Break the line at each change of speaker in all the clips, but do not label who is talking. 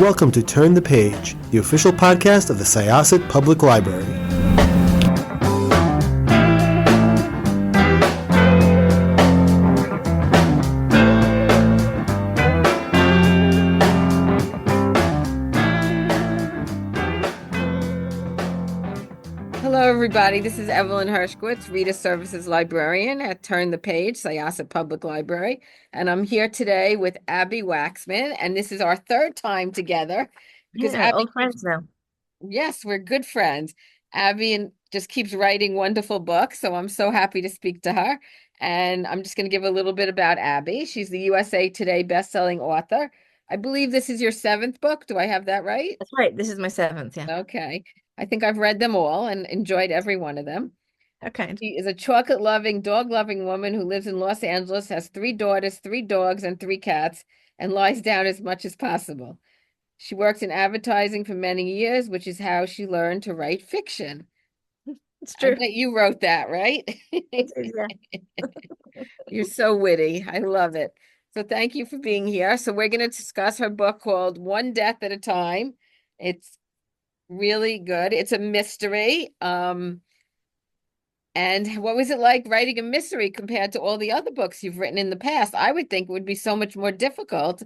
welcome to Turn the Page, the official podcast of the Syosset Public Library.
Hello, everybody. This is Evelyn Hershkowitz, Reader Services Librarian at Turn the Page, Syosset Public Library. And I'm here today with Abbi Waxman, and this is our third time together because
Yeah,
Abbi,
old friends now.
yes, we're good friends. Abbi just keeps writing wonderful books, so I'm so happy to speak to her. And I'm just going to give a little bit about Abbi. She's the USA Today bestselling author. I believe this is your seventh book. Do I have that right?
That's right. This is my seventh. Yeah.
Okay. I think I've read them all and enjoyed every one of them.
Okay.
She is a chocolate-loving, dog-loving woman who lives in Los Angeles, has 3 daughters, 3 dogs, and 3 cats, and lies down as much as possible. She worked in advertising for many years, which is how she learned to write fiction.
It's
I
true.
bet you wrote that, right?
It is, yeah.
You're so witty. I love it. So thank you for being here. So we're going to discuss her book called One Death at a Time. It's really good. It's a mystery. And what was it like writing a mystery compared to all the other books you've written in the past? I would think it would be so much more difficult.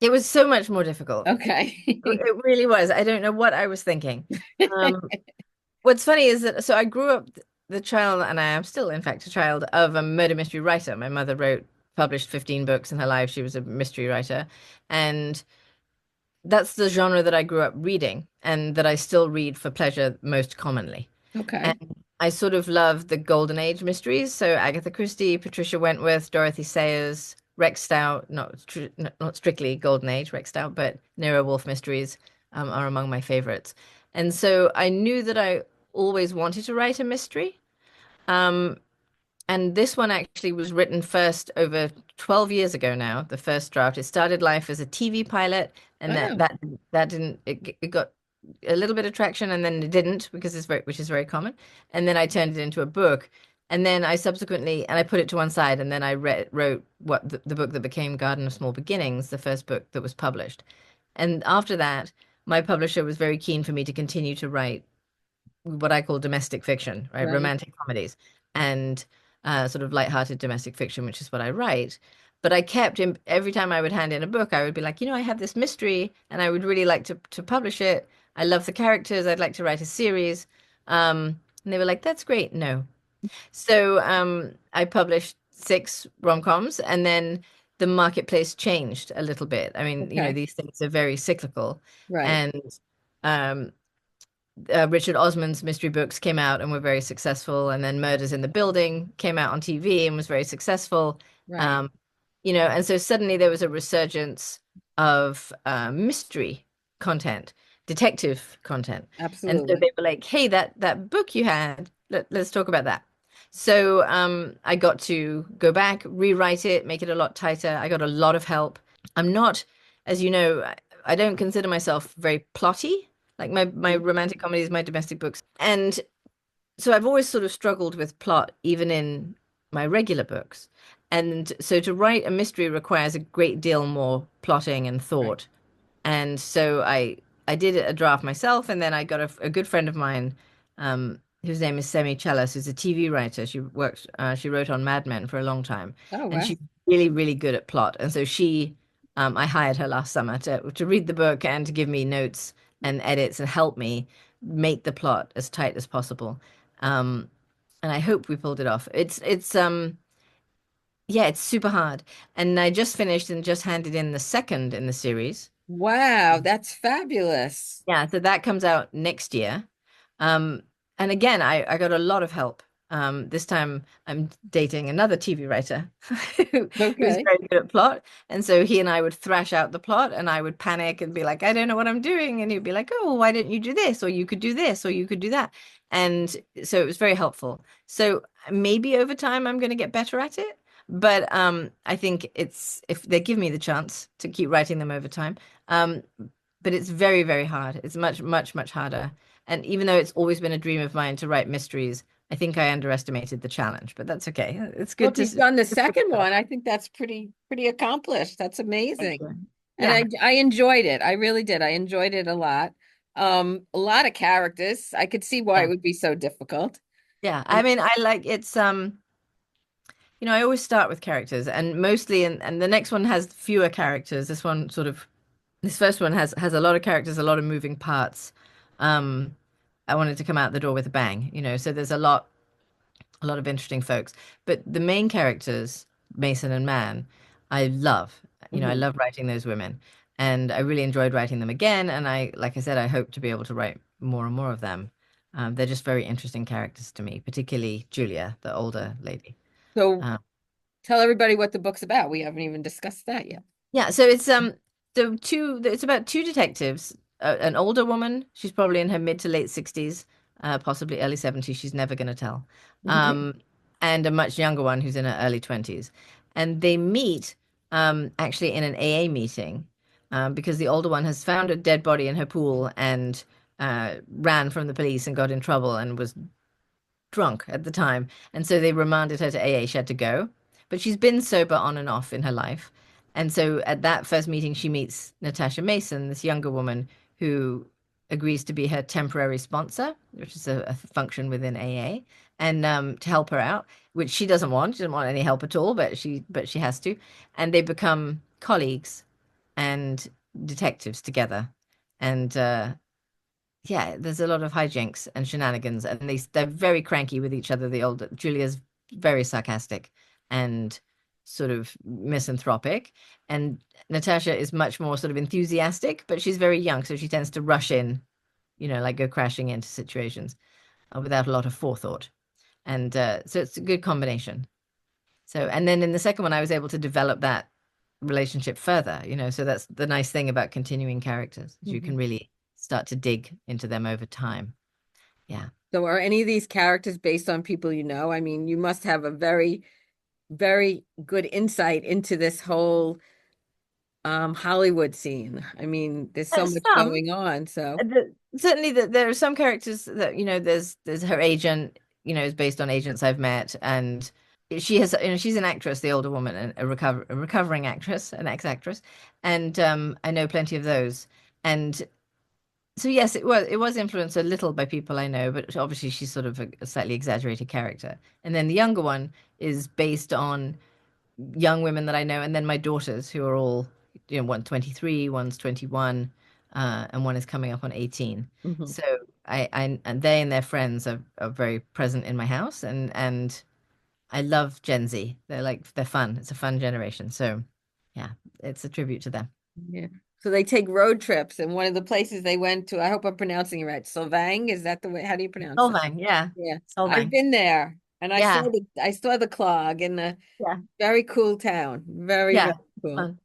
It was so much more difficult.
Okay.
It really was. I don't know what I was thinking. What's funny is that so I grew up the child, and I am still, in fact, a child of a murder mystery writer. My mother published 15 books in her life. She was a mystery writer, and that's the genre that I grew up reading and that I still read for pleasure most commonly.
Okay.
And I sort of love the Golden Age mysteries. So Agatha Christie, Patricia Wentworth, Dorothy Sayers, Rex Stout, not strictly Golden Age Rex Stout, but Nero Wolfe mysteries are among my favorites. And so I knew that I always wanted to write a mystery. Um, and this one actually was written first over 12 years ago now, the first draft. It started life as a TV pilot, and
Wow.
that didn't it got a little bit of traction, and then it didn't, because which is very common. And then I turned it into a book. And then I subsequently, and I put it to one side, and then I wrote what the book that became Garden of Small Beginnings, the first book that was published. And after that, my publisher was very keen for me to continue to write what I call domestic fiction, right?
Right.
Romantic comedies and sort of lighthearted domestic fiction, which is what I write. But I kept every time I would hand in a book, I would be like, I have this mystery and I would really like to publish it. I love the characters. I'd like to write a series. And they were like, that's great. No. So I published 6 rom-coms, and then the marketplace changed a little bit. I mean,
Okay.
these things are very cyclical.
Right.
And um, Richard Osman's mystery books came out and were very successful, and then Murders in the Building came out on TV and was very successful.
Right.
And so suddenly there was a resurgence of mystery content, detective content. And so
Absolutely.
they were like, hey, that book you had, let's talk about that. So I got to go back, rewrite it, make it a lot tighter. I got a lot of help. I'm not, as you know, I don't consider myself very plotty. Like my romantic comedies, my domestic books. And so I've always sort of struggled with plot, even in my regular books. And so to write a mystery requires a great deal more plotting and
Right.
thought. And so I did a draft myself, and then I got a good friend of mine, whose name is Semi Challis, who's a TV writer. She wrote on Mad Men for a long time,
Oh,
and
wow.
she's really, really good at plot. And so I hired her last summer to read the book and to give me notes and edits and help me make the plot as tight as possible. Um, and I hope we pulled it off. Yeah, it's super hard. And I just finished and just handed in the second in the series.
Wow, that's fabulous.
Yeah, so that comes out next year. Um, and again, I got a lot of help. This time I'm dating another TV writer who's
Okay.
very good at plot. And so he and I would thrash out the plot, and I would panic and be like, I don't know what I'm doing. And he'd be like, oh, well, why didn't you do this? Or you could do this, or you could do that. And so it was very helpful. So maybe over time I'm going to get better at it. But I think if they give me the chance to keep writing them over time. But it's very, very hard. It's much, much, much harder. And even though it's always been a dream of mine to write mysteries, I think I underestimated the challenge, but that's okay. It's
Well,
good
if you've done the second one, I think that's pretty accomplished. That's
Thank
amazing.
you.
And
Yeah.
I enjoyed it. I really did. I enjoyed it a lot. A lot of characters. I could see why
Yeah.
it would be so difficult.
Yeah. I
And
mean, I like it's I always start with characters and mostly and the next one has fewer characters. This first one has a lot of characters, a lot of moving parts. Um, I wanted to come out the door with a bang, so there's a lot of interesting folks. But the main characters, Mason and Man, I love. I
Mhm.
love writing those women. And I really enjoyed writing them again. And like I said, I hope to be able to write more and more of them. They're just very interesting characters to me, particularly Julia, the older lady.
So
Um,
tell everybody what the book's about. We haven't even discussed that yet.
yeah, so it's about two detectives, an older woman, she's probably in her mid to late 60s, possibly early 70s, she's never going to tell.
Mhm.
Um, and a much younger one who's in her early 20s. And they meet actually in an AA meeting because the older one has found a dead body in her pool and ran from the police and got in trouble and was drunk at the time. And so they remanded her to AA. She had to go. But she's been sober on and off in her life. And so at that first meeting, she meets Natasha Mason, this younger woman who agrees to be her temporary sponsor, which is a function within AA, and to help her out, which she doesn't want. She doesn't want any help at all, but she has to. And they become colleagues and detectives together. And yeah, there's a lot of hijinks and shenanigans, and they're very cranky with each other. The older Julia's very sarcastic and sort of misanthropic, and Natasha is much more sort of enthusiastic, but she's very young, so she tends to rush in, like go crashing into situations without a lot of forethought. And so it's a good combination. So, and then in the second one, I was able to develop that relationship further, so that's the nice thing about continuing characters, is you can
Mhm.
really start to dig into them over time. Yeah.
So are any of these characters based on people you know? I mean, you must have a very, very good insight into this whole Hollywood scene. I mean, there's so much
Some
going on. So
certainly that there are some characters that there's her agent is based on agents I've met, and she has she's an actress, the older woman, and a recovering actress, an ex-actress, and I know plenty of those. And so yes, it was influenced a little by people I know, but obviously she's sort of a slightly exaggerated character. And then the younger one is based on young women that I know, and then my daughters who are all, one's 23, one's 21, and one is coming up on 18.
mhm.
So and they and their friends are very present in my house, and I love Gen Z. They're fun. It's a fun generation. So yeah, it's a tribute to them.
Yeah. So they take road trips, and one of the places they went to, I hope I'm pronouncing it right. Solvang, is that the way? How do you pronounce it?
Solvang, yeah,
Yeah. I've
Solvang,
been there and
yeah,
I saw the clog in the
yeah,
very cool town. Very,
yeah.
very cool.
Fun.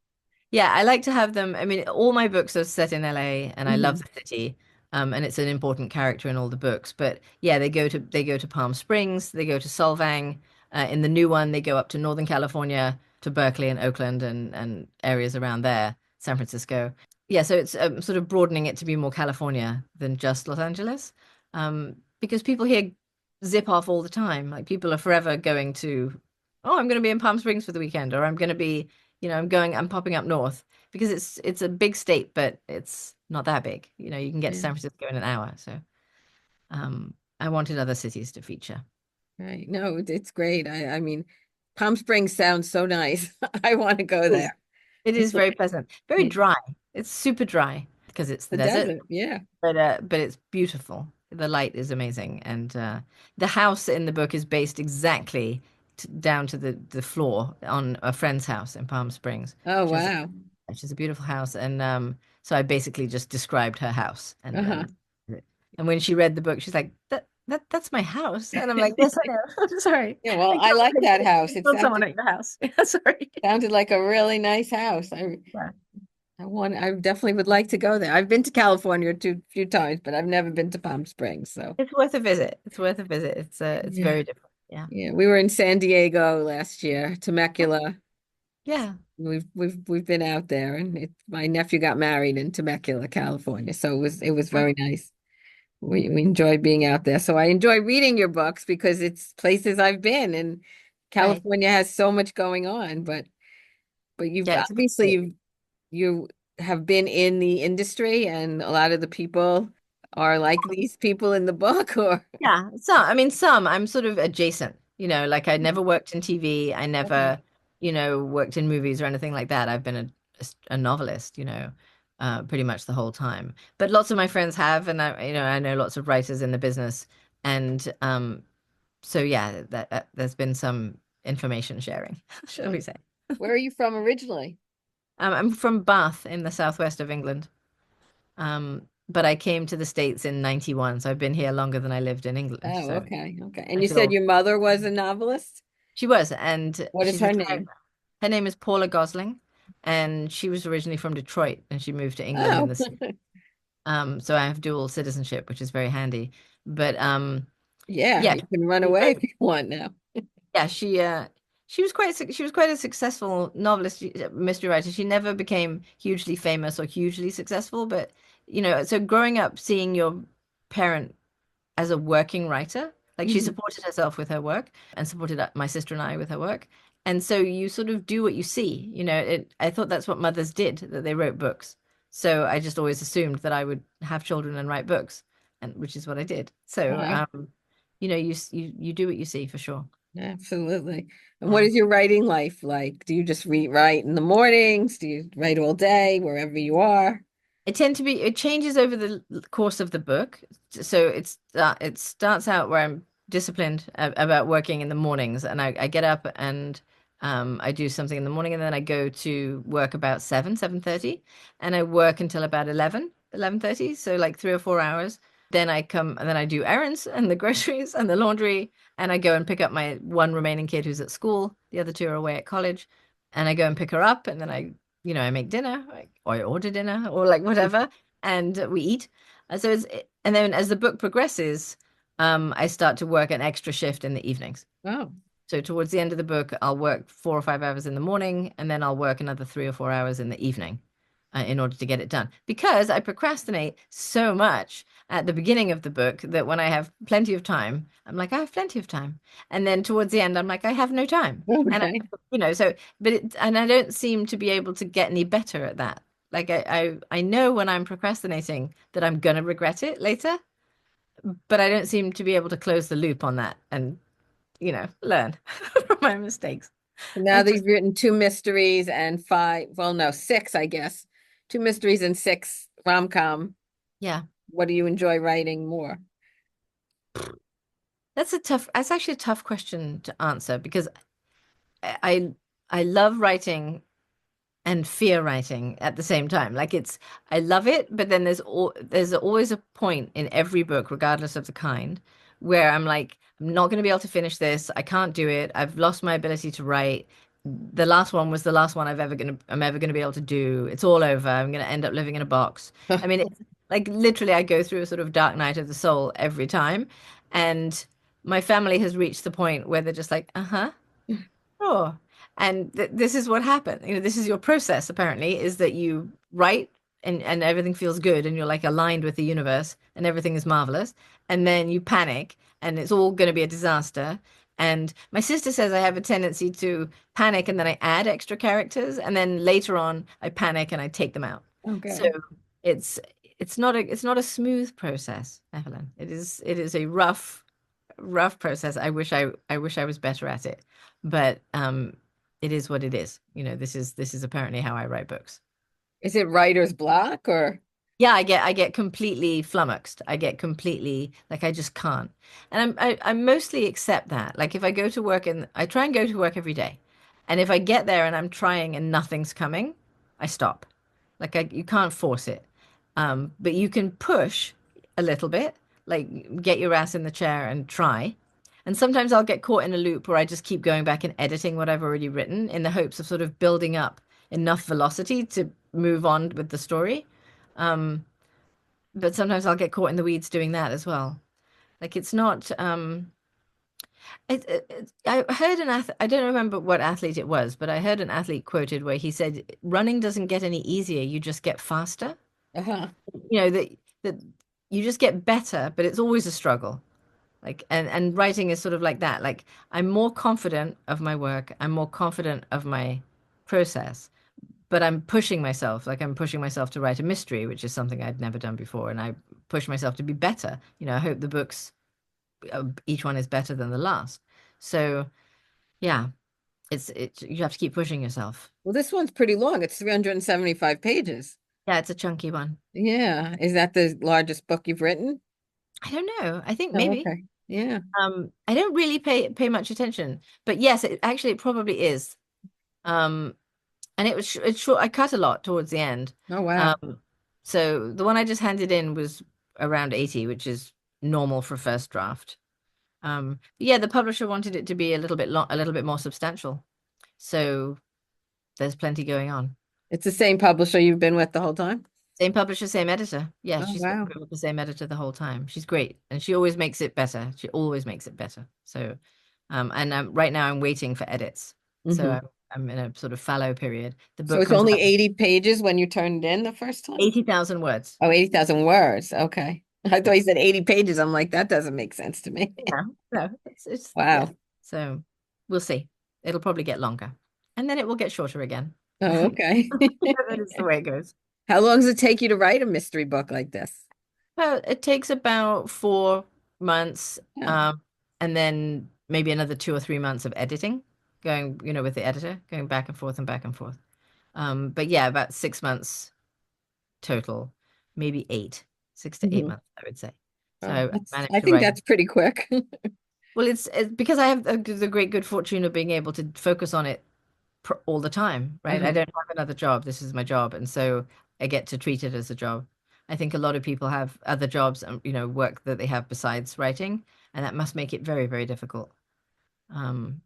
Yeah, I like to have them. I mean, all my books are set in LA and I love
Mhm.
the city. And it's an important character in all the books. But yeah, they go to Palm Springs, they go to Solvang. In the new one, they go up to Northern California, to Berkeley and Oakland and areas around there, San Francisco. Yeah, so it's sort of broadening it to be more California than just Los Angeles. Because people here zip off all the time. Like people are forever going to, oh, I'm going to be in Palm Springs for the weekend, or I'm going to be I'm popping up north because it's a big state, but it's not that big. You can get to
Yeah.
San Francisco in an hour. So I wanted other cities to feature.
Right. No, it's great. I mean, Palm Springs sounds so nice. I want to go
It is.
there.
It is very pleasant, very
Yeah.
dry. It's super dry because it's the
The
desert,
desert. Yeah.
but it's beautiful. The light is amazing, and the house in the book is based exactly down to the floor on a friend's house in Palm Springs.
Oh,
She has a
wow.
Which is a beautiful house. And so I basically just described her house. And
Uh-huh.
and when she read the book, she's like, that's my house. And I'm like, yes, I know. I'm sorry.
Yeah, well,
I
I
killed,
like that house.
I
It
killed someone at your house. Yeah, sorry.
sounded like a really nice house.
Yeah.
I definitely would like to go there. I've been to California few times, but I've never been to Palm Springs. So
It's worth a visit. It's worth a visit. It's
yeah.
very different. Yeah.
Yeah. We were in San Diego last year, Temecula.
Yeah.
We've been out there, and my nephew got married in Temecula, California. So it was
Oh,
very nice. We enjoyed being out there. So I enjoy reading your books because it's places I've been, and
right.
California has so much going on. But you've
Yeah, it's a good
obviously
state.
you have been in the industry and a lot of the people are like these people in the book, or?
Yeah, some I'm sort of adjacent, like I never worked in TV. I
Okay.
never, worked in movies or anything like that. I've been a novelist, pretty much the whole time. But lots of my friends have, and I know lots of writers in the business. And so yeah, there's been some information sharing, shall we say.
Where are you from originally?
I'm from Bath in the southwest of England. But I came to the States in 91, so I've been here longer than I lived in England.
Oh,
So
okay. Okay. And
I
you said
feel
your mother was a novelist?
she was, and
What is
she's
her
retired.
name?
Her name is Paula Gosling, and she was originally from Detroit, and she moved to England in
Oh,
the so I have dual citizenship, which is very handy. But
yeah,
yeah,
you can run
she's
away
very,
if you want now.
yeah, she was quite a successful novelist, mystery writer. She never became hugely famous or hugely successful, but so growing up seeing your parent as a working writer. Like she
Mhm.
supported herself with her work and supported my sister and I with her work. And so you sort of do what you see. I thought that's what mothers did, that they wrote books. So I just always assumed that I would have children and write books, and which is what I did. So
Wow,
you do what you see for sure.
absolutely. And what
Yeah.
is your writing life like? Do you just write in the mornings? Do you write all day, wherever you are?
It changes over the course of the book. So it starts out where I'm disciplined about working in the mornings, and I get up and I do something in the morning, and then I go to work about 7:30, and I work until about 11:30, so like 3 or 4 hours. Then I come and then I do errands and the groceries and the laundry, and I go and pick up my one remaining kid who's at school. The other two are away at college, and I go and pick her up, and then I make dinner, like, or I order dinner, or like whatever, and we eat. And then as the book progresses, I start to work an extra shift in the evenings.
Oh,
So towards the end of the book, I'll work 4 or 5 hours in the morning, and then I'll work another 3 or 4 hours in the evening, in order to get it done. Because I procrastinate so much at the beginning of the book that when I have plenty of time, I'm like, I have plenty of time. And then towards the end, I'm like, I have no time. And
okay.
and I don't seem to be able to get any better at that. Like I know when I'm procrastinating that I'm gonna regret it later, but I don't seem to be able to close the loop on that and learn from my mistakes.
Now
It's
that
just,
you've written two mysteries and five, well, no, six, I guess. Two mysteries and six rom-com.
yeah,
What do you enjoy writing more?
that's actually a tough question to answer because I I love writing and fear writing at the same time. Like I love it, but then there's always a point in every book, regardless of the kind, where I'm like, I'm not going to be able to finish this. I can't do it. I've lost my ability to write. The last one was the last one I'm ever gonna be able to do. It's all over. I'm gonna end up living in a box. I mean, it's like literally I go through a sort of dark night of the soul every time. And my family has reached the point where they're just like, uh-huh. Sure. And this is what happened. This is your process, apparently, is that you write and everything feels good and you're like aligned with the universe and everything is marvelous. And then you panic and it's all going to be a disaster. And my sister says I have a tendency to panic and then I add extra characters. And then later on, I panic and I take them out. So
Okay.
it's it's not a smooth process, Evelyn. It is a rough process. I wish I was better at it, but it is what it is. This is apparently how I write books.
Is it writer's block or?
Yeah, I get completely flummoxed. I get completely like I just can't. And I mostly accept that. Like if I go to work and I try and go to work every day. And if I get there and I'm trying and nothing's coming, I stop. Like you can't force it. But you can push a little bit, like get your ass in the chair and try. And sometimes I'll get caught in a loop where I just keep going back and editing what I've already written in the hopes of sort of building up enough velocity to move on with the story. Um, but sometimes I'll get caught in the weeds doing that as well. Like it's not. I heard I don't remember what athlete it was, but I heard an athlete quoted where he said, "Running doesn't get any easier; you just get faster."
Uh-huh.
That you just get better, but it's always a struggle. Like and writing is sort of like that. Like I'm more confident of my work. I'm more confident of my process, but I'm pushing myself. Like I'm pushing myself to write a mystery, which is something I'd never done before, and I push myself to be better. I hope the books, each one is better than the last. So yeah, it's you have to keep pushing yourself.
Well, this one's pretty long. It's 375 pages.
Yeah, it's a chunky one.
Yeah. Is that the largest book you've written?
I don't know. I think
Oh,
maybe.
okay. Yeah.
I don't really pay much attention, but yes, it probably is. Um, and it's short. I cut a lot towards the end.
Oh, wow.
Um, so the one I just handed in was around 80, which is normal for first draft. But yeah, the publisher wanted it to be a little bit more substantial. So there's plenty going on.
It's the same publisher you've been with the whole time?
Same publisher, same editor. Yeah,
Oh,
she's
wow.
worked with the same editor the whole time. She's great, and she always makes it better. She always makes it better. So, and right now I'm waiting for edits. So
Hmm.
I'm in a sort of fallow period. The
So
book
it's
comes
only
out
80 pages when you turned it in the first time?
80,000 words.
Oh, 80,000 words. Okay. I thought you said 80 pages. I'm like, that doesn't make sense to me.
No, no, it's yeah.
Wow.
So we'll see. It'll probably get longer, and then it will get shorter again.
Oh, okay.
That is the way it goes.
How long does it take you to write a mystery book like this?
Well, it takes about 4 months,
Yeah.
and then maybe another 2 or 3 months of editing, going, with the editor, going back and forth and back and forth. But yeah, about 6 months total, maybe 6 to 8
Mhm.
months, I would say. So
Oh,
I managed
I
to
think
write.
that's pretty quick.
Well, it's because I have the great good fortune of being able to focus on it all the time, right? I
Uh-huh.
don't have another job. This is my job, and so I get to treat it as a job. I think a lot of people have other jobs and work that they have besides writing, and that must make it very, very difficult. Um,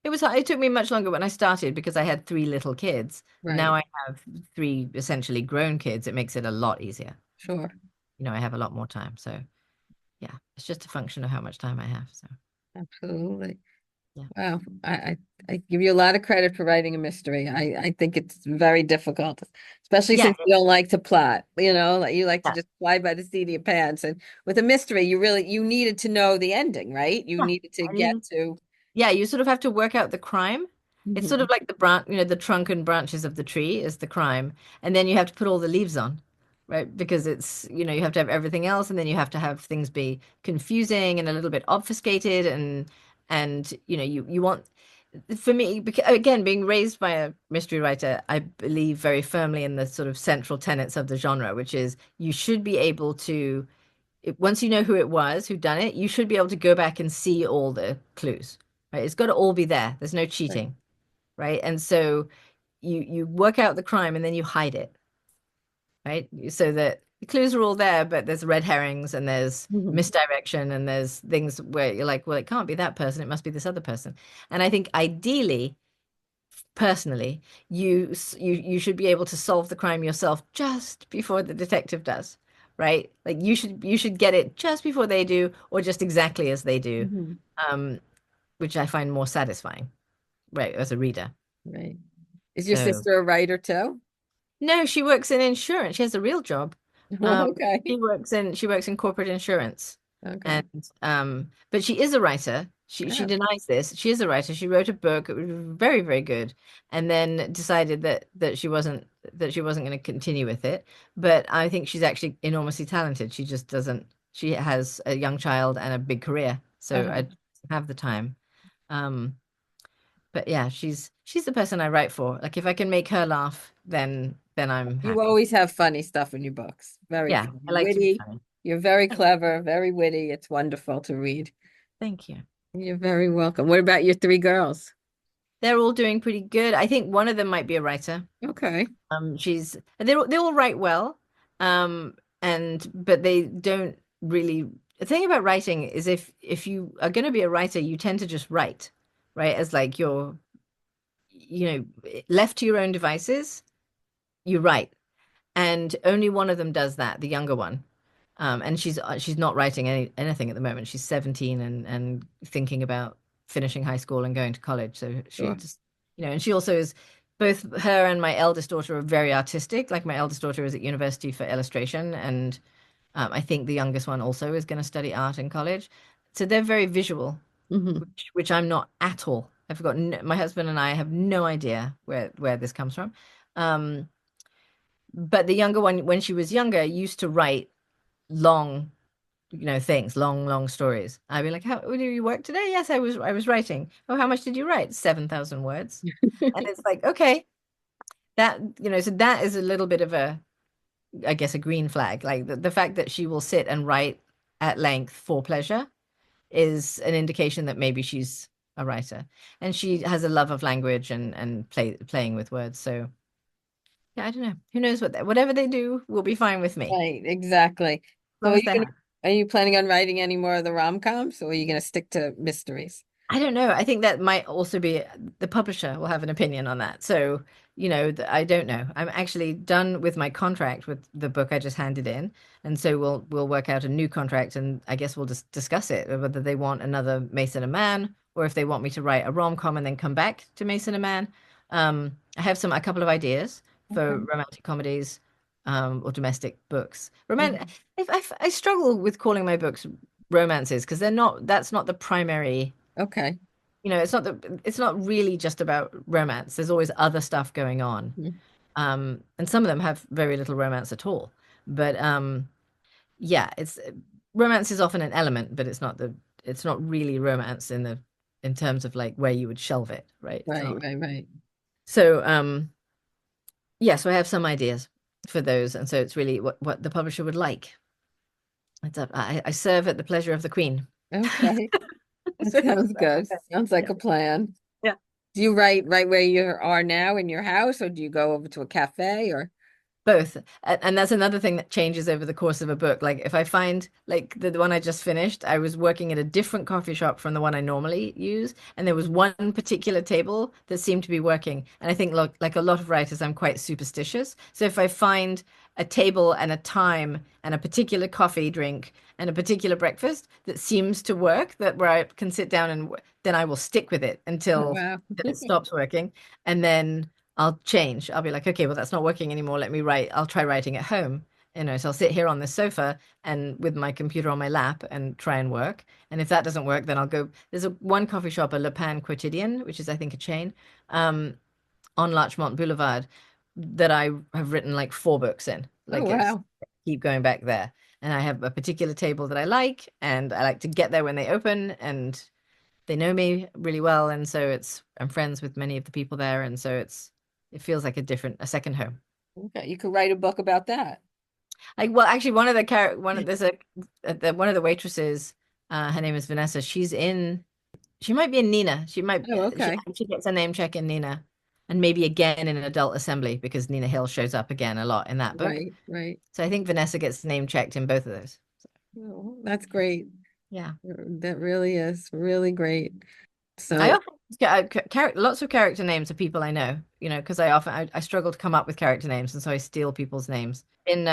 it took me much longer when I started because I had three little kids. Now
Right.
I have three essentially grown kids. It makes it a lot easier.
Sure.
I have a lot more time. So yeah, it's just a function of how much time I have. So
Absolutely.
yeah.
Wow. I give you a lot of credit for writing a mystery. I think it's very difficult, especially
Yeah,
since you don't like to plot, like you like to
yeah,
just fly by the seat of your pants. And with a mystery, you needed to know the ending, right? You
yeah.
needed to
I
get
mean,
to.
yeah, you sort of have to work out the crime. It's sort
Mhm.
of like the branch, the trunk and branches of the tree is the crime, and then you have to put all the leaves on, right? Because it's, you have to have everything else, and then you have to have things be confusing and a little bit obfuscated, and you want, for me, again, being raised by a mystery writer, I believe very firmly in the sort of central tenets of the genre, which is you should be able to, once you know who it was, who done it, you should be able to go back and see all the clues, right? It's got to all be there. There's no
Right.
cheating, right? And so you work out the crime and then you hide it, right? So that the clues are all there, but there's red herrings and there's
Mhm.
misdirection and there's things where you're like, well, it can't be that person. It must be this other person. And I think ideally, personally, you should be able to solve the crime yourself just before the detective does, right? Like you should get it just before they do, or just exactly as they do,
Mhm.
um, which I find more satisfying, right, as a reader.
Right. Is your
So
sister a writer too?
no, she works in insurance. She has a real job.
Oh,
Um,
okay.
she works in corporate insurance,
Okay.
and but she is a writer. She
Yeah.
denies this. She is a writer. She wrote a book. It was very, very good, and then decided that she wasn't going to continue with it. But I think she's actually enormously talented. She just doesn't. She has a young child and a big career, so I
Uh-huh.
don't have the time. Um, but yeah, she's the person I write for. Like if I can make her laugh, then I'm
You
happy.
always have funny stuff in your books. Very
Yeah,
funny,
I like to be
witty.
funny.
You're very clever, very witty. It's wonderful to read.
Thank you.
You're very welcome. What about your three girls?
They're all doing pretty good. I think one of them might be a writer.
Okay.
They all write well. But they don't really. The thing about writing is if you are going to be a writer, you tend to just write, right? As like you're, left to your own devices, you write. And only one of them does that, the younger one. And she's not writing anything at the moment. She's 17 and thinking about finishing high school and going to college. So she
Sure.
just, and she also is, both her and my eldest daughter are very artistic. Like my eldest daughter is at university for illustration, and I think the youngest one also is going to study art in college. So they're very visual,
Hmm.
which I'm not at all. I've got my husband and I have no idea where this comes from. Um, but the younger one, when she was younger, used to write long, things, long, long stories. I'd be like, "How do you work today?" "Yes, I was writing." "Oh, how much did you write?" 7,000 words. And it's like, okay, that, so that is a little bit of a, I guess, a green flag. Like the fact that she will sit and write at length for pleasure is an indication that maybe she's a writer, and she has a love of language and playing with words. So yeah, I don't know. Who knows whatever they do will be fine with me,
Right, exactly.
as
So
long as they're happy.
are you planning on writing any more of the rom-coms, or are you gonna stick to mysteries?
I don't know. I think that might also be the publisher will have an opinion on that. So, I don't know. I'm actually done with my contract with the book I just handed in, and so we'll work out a new contract, and I guess we'll just discuss it, whether they want another Mason and Man, or if they want me to write a rom-com and then come back to Mason and Man. I have a couple of ideas for
Okay.
romantic comedies, or domestic books.
Mhm.
I struggle with calling my books romances because that's not the primary.
Okay.
It's not really just about romance. There's always other stuff going on.
Mhm.
And some of them have very little romance at all. But yeah, it's romance is often an element, but it's not really romance in terms of like where you would shelve it, right? It's
Right,
not.
right, right.
So yeah, so I have some ideas for those, and so it's really what the publisher would like. It's up. I serve at the pleasure of the queen.
Okay. That
So,
sounds good. Sounds like
yeah.
a plan.
Yeah.
Do you write right where you are now in your house, or do you go over to a cafe or?
Both. And that's another thing that changes over the course of a book. Like if I find like the one I just finished, I was working at a different coffee shop from the one I normally use, and there was one particular table that seemed to be working. And I think look, like a lot of writers, I'm quite superstitious. So if I find a table and a time and a particular coffee drink and a particular breakfast that seems to work, that where I can sit down and then I will stick with it
Oh,
until
wow.
it stops working. And then I'll change. I'll be like, okay, well, that's not working anymore. I'll try writing at home. So I'll sit here on this sofa and with my computer on my lap and try and work. And if that doesn't work, then I'll go. There's one coffee shop, a Le Pan Quotidien, which is, I think, a chain, um, on Larchmont Boulevard that I have written like 4 books in.
Oh,
Like it's
wow.
keep going back there. And I have a particular table that I like, and I like to get there when they open, and they know me really well, and so I'm friends with many of the people there, and so it feels like a second home.
Okay. You could write a book about that.
Like, well, actually, one of the char one of there's one of the waitresses, her name is Vanessa. She might be in Nina.
Oh, okay.
She gets a name check in Nina, and maybe again in an adult assembly because Nina Hill shows up again a lot in that book.
Right, right.
So I think Vanessa gets name checked in both of those. So,
Oh, that's great.
yeah.
That really is really great.
I
So,
often lots of character names of people I know, because I struggle to come up with character names, and so I steal people's names. In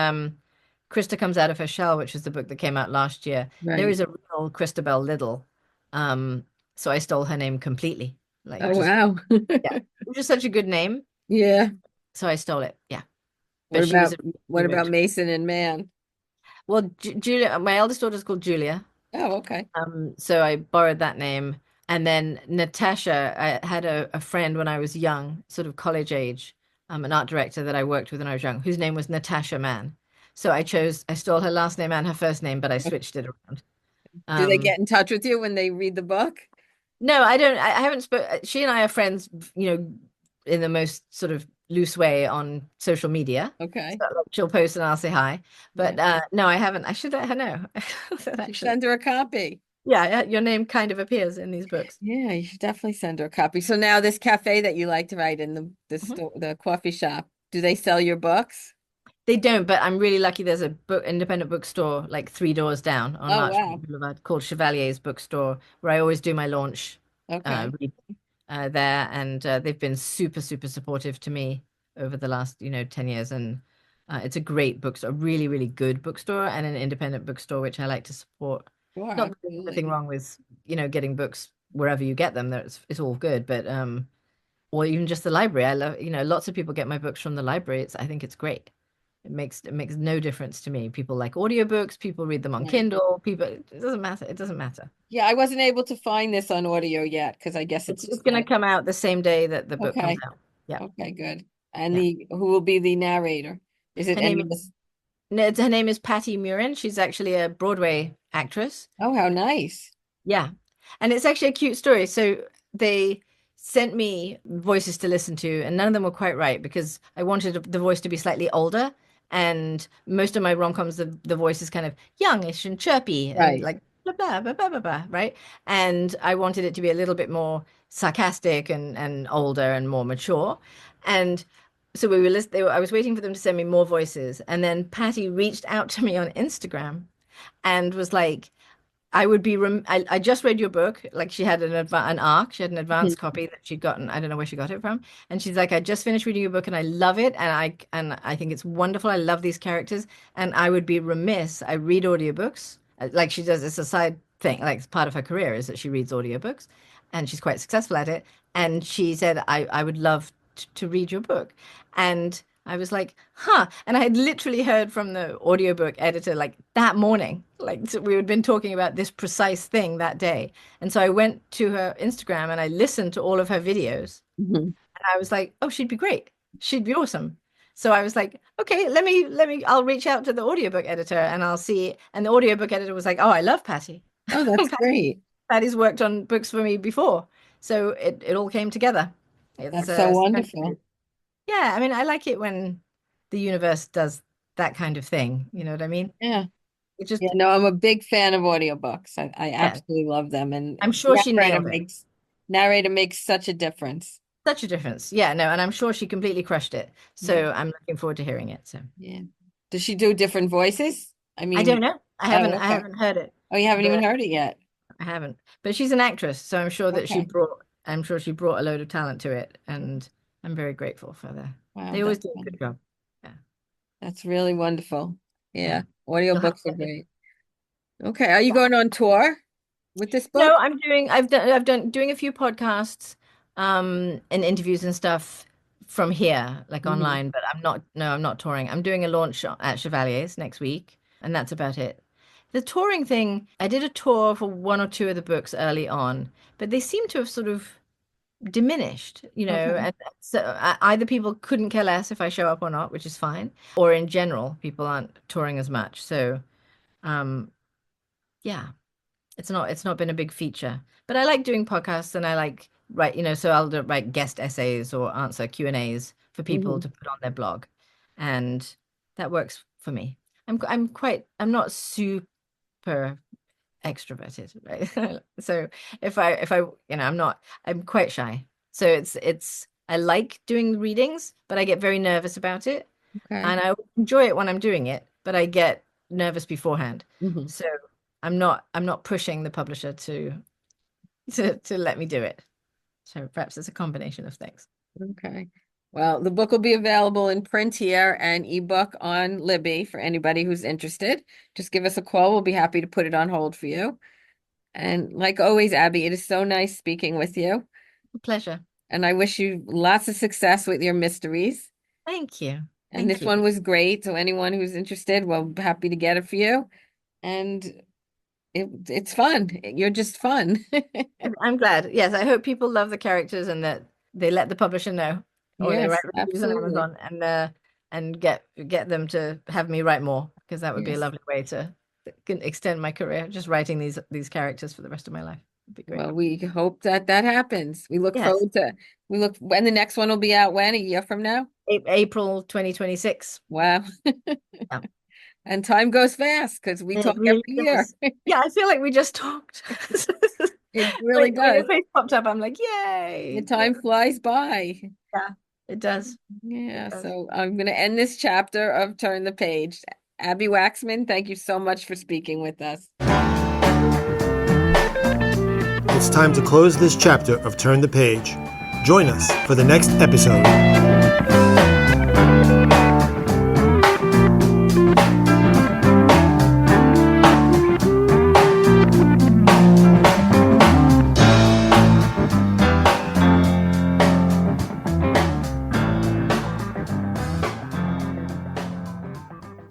Krista Comes Out of Her Shell, which is the book that came out last year, there
right.
is a real Christabel Little. Um, so I stole her name completely. Like
Oh,
just
wow.
yeah, which is such a good name.
Yeah.
So I stole it. Yeah.
What
But she was
about
a really great.
Mason and Man?
Well, Julia, my eldest daughter's called Julia.
Oh, okay.
So I borrowed that name. And then Natasha, I had a friend when I was young, sort of college age, an art director that I worked with when I was young, whose name was Natasha Mann. So I stole her last name and her first name, but I switched it around.
Do they
Um,
get in touch with you when they read the book?
no, I don't, I haven't she and I are friends, in the most sort of loose way on social media.
Okay.
So like, she'll post and I'll say hi.
Yeah.
But no, I haven't. I should let her know. Actually.
Send her a copy.
Yeah, yeah, your name kind of appears in these books.
Yeah, you should definitely send her a copy. So now this cafe that you like to write in
Mhm.
the coffee shop, do they sell your books?
They don't, but I'm really lucky there's a independent bookstore like 3 doors down on
Oh,
Larchmont
wow.
Boulevard called Chevalier's Bookstore, where I always do my launch
Okay.
read there. And they've been super, super supportive to me over the last, 10 years. And it's a great bookstore, a really, really good bookstore and an independent bookstore, which I like to support.
Sure,
Not that there's anything
absolutely.
wrong with, getting books wherever you get them. It's all good, but or even just the library. I love, lots of people get my books from the library. I think it's great. It makes no difference to me. People like audiobooks, people read them on
Right.
Kindle, it doesn't matter. It doesn't matter.
Yeah, I wasn't able to find this on audio yet because I guess
It's
it's
just
just
going to
not.
come out the same day that the book comes
Okay.
out. Yeah.
Okay, good. And
Yeah.
who will be the narrator? Is it
Her
any
name
of
is
this?
no, her name is Patty Murin. She's actually a Broadway actress.
Oh, how nice.
Yeah. And it's actually a cute story. So they sent me voices to listen to, and none of them were quite right because I wanted the voice to be slightly older. And most of my rom-coms, the voice is kind of youngish and chirpy and
Right.
like blah, blah, blah, blah, blah, blah, right? And I wanted it to be a little bit more sarcastic and older and more mature. And so I was waiting for them to send me more voices. And then Patty reached out to me on Instagram and was like, I would be I just read your book. Like she had an arc, she had an
Mhm.
advanced copy that she'd gotten. I don't know where she got it from. And she's like, I just finished reading your book and I love it. And I think it's wonderful. I love these characters. And I would be remiss. I read audiobooks. Like she does, it's a side thing, like it's part of her career is that she reads audiobooks and she's quite successful at it. And she said, I would love to read your book. And I was like, huh. And I had literally heard from the audiobook editor like that morning. Like so we had been talking about this precise thing that day. And so I went to her Instagram and I listened to all of her videos.
Mhm.
And I was like, oh, she'd be great. She'd be awesome. So I was like, okay, I'll reach out to the audiobook editor and I'll see. And the audiobook editor was like, oh, I love Patty.
Oh, that's great.
Patty's worked on books for me before. So it all came together. It's
That's so wonderful.
yeah, I mean, I like it when the universe does that kind of thing. You know what I mean?
Yeah.
It
Yeah,
just,
no, I'm a big fan of audiobooks. I
yeah,
absolutely love them.
I'm
And
sure she nailed it.
narrator makes such a difference.
Such a difference. Yeah, no, and I'm sure she completely crushed it.
Yeah.
So I'm looking forward to hearing it. So
Yeah. Does she do different voices? I
I don't
mean,
know.
oh,
I
okay.
haven't heard it,
Oh, you haven't even
but
heard it yet.
I haven't. But she's an actress, so
Okay.
I'm sure she brought a load of talent to it, and I'm very grateful for that.
Wow,
They always
that's
do a good
wonderful.
job. Yeah,
That's really wonderful.
yeah.
Yeah.
You'll have
Audiobooks are
to.
great. Okay. Are you going on tour with this book?
No, I've done doing a few podcasts and interviews and stuff from here, like
Mhm.
online, but I'm not touring. I'm doing a launch at Chevalier's next week, and that's about it. The touring thing, I did a tour for one or two of the books early on, but they seem to have sort of diminished,
Okay.
and so either people couldn't care less if I show up or not, which is fine, or in general, people aren't touring as much. So, um, yeah. It's not been a big feature, but I like doing podcasts and I like write, so I'll write guest essays or answer Q&As for people
Hmm.
to put on their blog, and that works for me. I'm not super extroverted, right? So if I I'm quite shy. So it's I like doing readings, but I get very nervous about it,
Okay.
and I enjoy it when I'm doing it, but I get nervous beforehand.
Hmm.
So I'm not pushing the publisher to let me do it. So perhaps it's a combination of things.
Okay. Well, the book will be available in print here and ebook on Libby for anybody who's interested. Just give us a call. We'll be happy to put it on hold for you. And like always, Abby, it is so nice speaking with you.
A pleasure.
And I wish you lots of success with your mysteries.
Thank you.
And
Thank
this
you.
one was great. So anyone who's interested, well, happy to get it for you. And it's fun. You're just fun.
I'm glad. Yes, I hope people love the characters and that they let the publisher know, or they write
Yes,
reviews on
absolutely.
Amazon and get them to have me write more, because that would be a
Yes.
lovely way to can extend my career. Just writing these characters for the rest of my life would be great.
Well, we hope that that happens.
Yes,
We look when the next one will be out when, a year from now?
April 2026.
Wow.
Yeah.
And time goes fast because we
It
talk
really
every year.
does. Yeah, I feel like we just talked.
It really
When
does.
your face popped up, I'm like,
The
yay.
time flies by.
Yeah, it does. It
Yeah,
does.
so I'm going to end this chapter of Turn the Page. Abby Waxman, thank you so much for speaking with us.
It's time to close this chapter of Turn the Page. Join us for the next episode.